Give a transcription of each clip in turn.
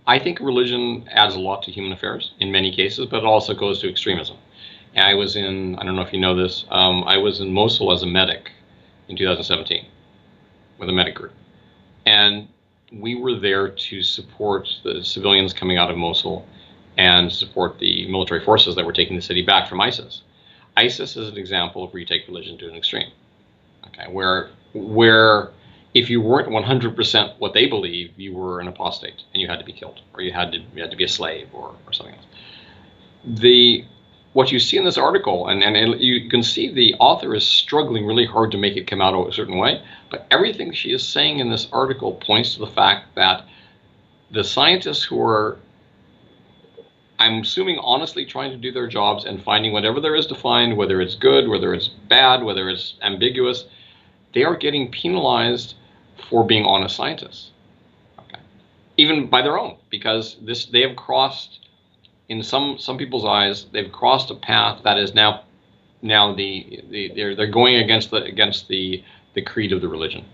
I think religion adds a lot to human affairs in many cases, but it also goes to extremism. And I was in, I don't know if you know this, I was in Mosul as a medic in 2017 with a medic group. And we were there to support the civilians coming out of Mosul and support the military forces that were taking the city back from ISIS. ISIS is an example of where you take religion to an extreme. Okay, where if you weren't 100% what they believe, you were an apostate and you had to be killed, or you had to be a slave, or something else. What you see in this article, and you can see the author is struggling really hard to make it come out a certain way, but everything she is saying in this article points to the fact that the scientists who are, I'm assuming, honestly trying to do their jobs and finding whatever there is to find, whether it's good, whether it's bad, whether it's ambiguous, they are getting penalized for being honest scientists. Okay. Even by their own, because they have crossed, in some people's eyes, they've crossed a path that is now they're going against the creed of the religion,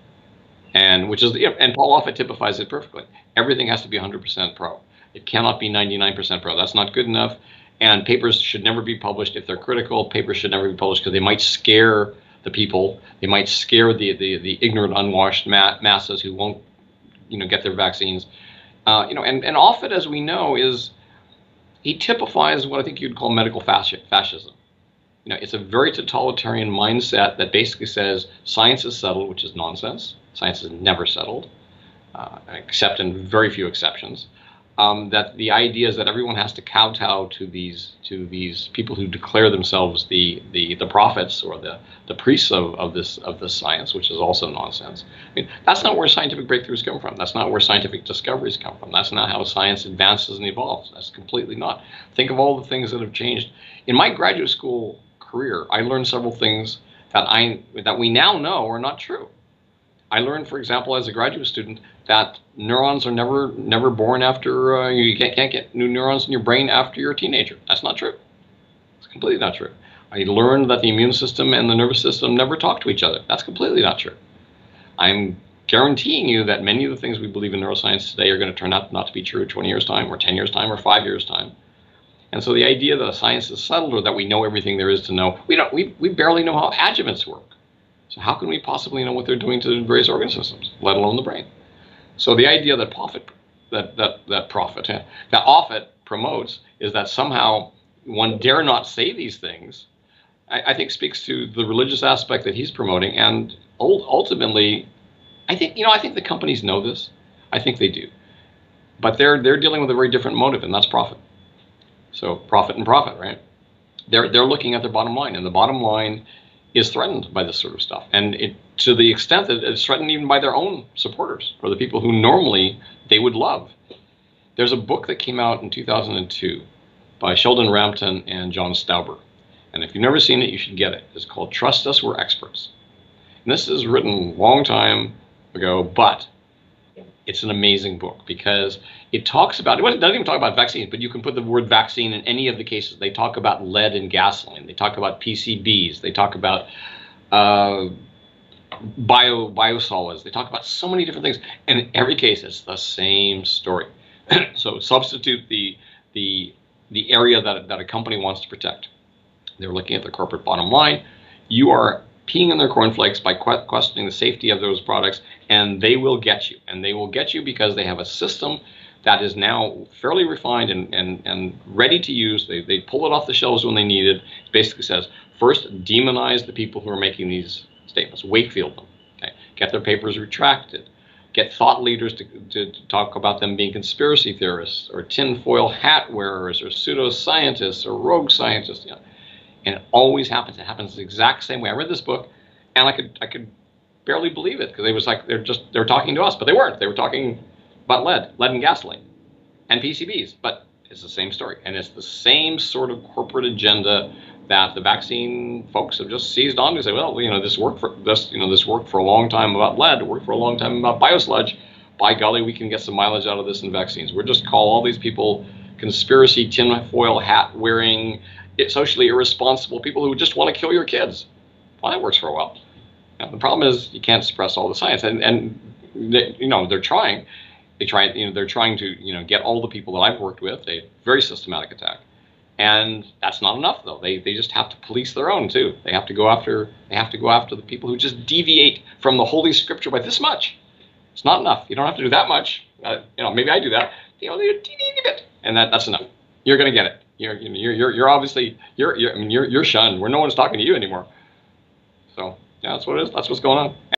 and which is, and Paul Offit typifies it perfectly. Everything has to be 100% pro. It cannot be 99% pro. That's not good enough. And papers should never be published if they're critical. Papers should never be published because they might scare the people. They might scare the ignorant, unwashed masses who won't, get their vaccines. And Offit, as we know, he typifies what I think you'd call medical fascism. It's a very totalitarian mindset that basically says science is settled, which is nonsense. Science is never settled, except in very few exceptions. That the idea is that everyone has to kowtow to these people who declare themselves the prophets or the priests of this science, which is also nonsense. I mean, that's not where scientific breakthroughs come from. That's not where scientific discoveries come from. That's not how science advances and evolves. That's completely not. Think of all the things that have changed. In my graduate school career, I learned several things that we now know are not true. I learned, for example, as a graduate student, that neurons are never born after, you can't get new neurons in your brain after you're a teenager. That's not true. It's completely not true. I learned that the immune system and the nervous system never talk to each other. That's completely not true. I'm guaranteeing you that many of the things we believe in neuroscience today are going to turn out not to be true in 20 years' time, or 10 years' time, or 5 years' time. And so the idea that science is settled, or that we know everything there is to know, we barely know how adjuvants work. So how can we possibly know what they're doing to various organ systems, let alone the brain? So the idea that Offit promotes is that somehow one dare not say these things, I think speaks to the religious aspect that he's promoting. And ultimately, I think the companies know this. I think they do, but they're dealing with a very different motive, and that's profit. So profit, right? They're looking at their bottom line, and the bottom line is threatened by this sort of stuff, and to the extent that it's threatened even by their own supporters, or the people who normally they would love. There's a book that came out in 2002 by Sheldon Rampton and John Stauber, and if you've never seen it, you should get it. It's called Trust Us, We're Experts. And this is written a long time ago, but it's an amazing book because it talks about, it doesn't even talk about vaccines, but you can put the word vaccine in any of the cases. They talk about lead in gasoline. They talk about PCBs. They talk about biosolids. They talk about so many different things. And in every case, it's the same story. So substitute the area that a company wants to protect. They're looking at the corporate bottom line. You are peeing in their cornflakes by questioning the safety of those products, and they will get you. And they will get you because they have a system that is now fairly refined and ready to use. They pull it off the shelves when they need it. It basically says, first, demonize the people who are making these statements. Wakefield them. Okay? Get their papers retracted. Get thought leaders to talk about them being conspiracy theorists, or tinfoil hat wearers, or pseudoscientists, or rogue scientists. And it always happens. It happens the exact same way. I read this book, and I could barely believe it, because it was like they were talking to us, but they weren't. They were talking about lead and gasoline, and PCBs. But it's the same story, and it's the same sort of corporate agenda that the vaccine folks have just seized on to say, well, this worked for a long time about lead. It worked for a long time about biosludge. By golly, we can get some mileage out of this in vaccines. We'll just call all these people conspiracy tinfoil hat wearing, socially irresponsible people who just want to kill your kids. Well, that works for a while. Now, the problem is you can't suppress all the science, and they're trying. they're trying to get all the people that I've worked with, a very systematic attack. And that's not enough, though. They just have to police their own too. They have to go after the people who just deviate from the Holy Scripture by this much. It's not enough. You don't have to do that much. Maybe I do that. They're a teeny bit, and that's enough. You're gonna get it. You're obviously you're shunned. Where no one's talking to you anymore. So yeah, that's what it is. That's what's going on.